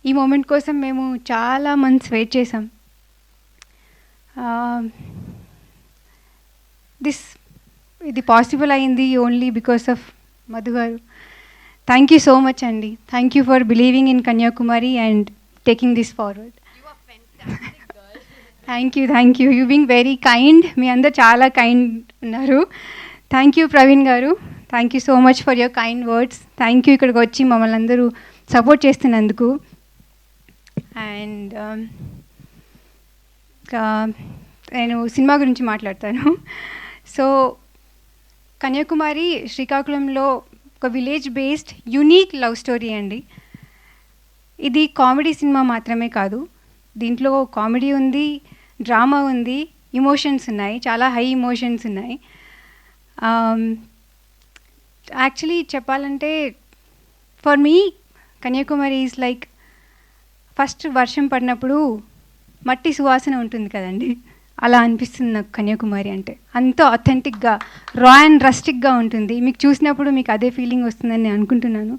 ఈ మూమెంట్ కోసం మేము చాలా మంత్స్ వెయిట్ చేసాం. ఇది పాసిబుల్ అయింది only because of Madhu garu. Thank you so much అండి. Thank you for believing in Kanyakumari and taking this forward. Thank you. You being very kind. మీ అందరు చాలా కైండ్ ఉన్నారు. Thank you Praveen garu. Thank you so much for your kind words. Thank you ఇక్కడికి వచ్చి మమ్మల్ని అందరూ support చేస్తున్నందుకు. అండ్ నేను సినిమా గురించి మాట్లాడతాను. సో కన్యాకుమారి శ్రీకాకుళంలో ఒక village based unique love story అండి. ఇది కామెడీ సినిమా మాత్రమే కాదు, దీంట్లో కామెడీ ఉంది, డ్రామా ఉంది, ఇమోషన్స్ ఉన్నాయి, చాలా హై ఇమోషన్స్ ఉన్నాయి. యాక్చువల్లీ చెప్పాలంటే for me Kanyakumari is like first వర్షం పడినప్పుడు మట్టి సువాసన ఉంటుంది కదండి, అలా అనిపిస్తుంది నాకు కన్యాకుమారి అంటే. అంత అథెంటిక్గా రా అండ్ రస్టిక్గా ఉంటుంది. మీకు చూసినప్పుడు మీకు అదే ఫీలింగ్ వస్తుందని నేను అనుకుంటున్నాను.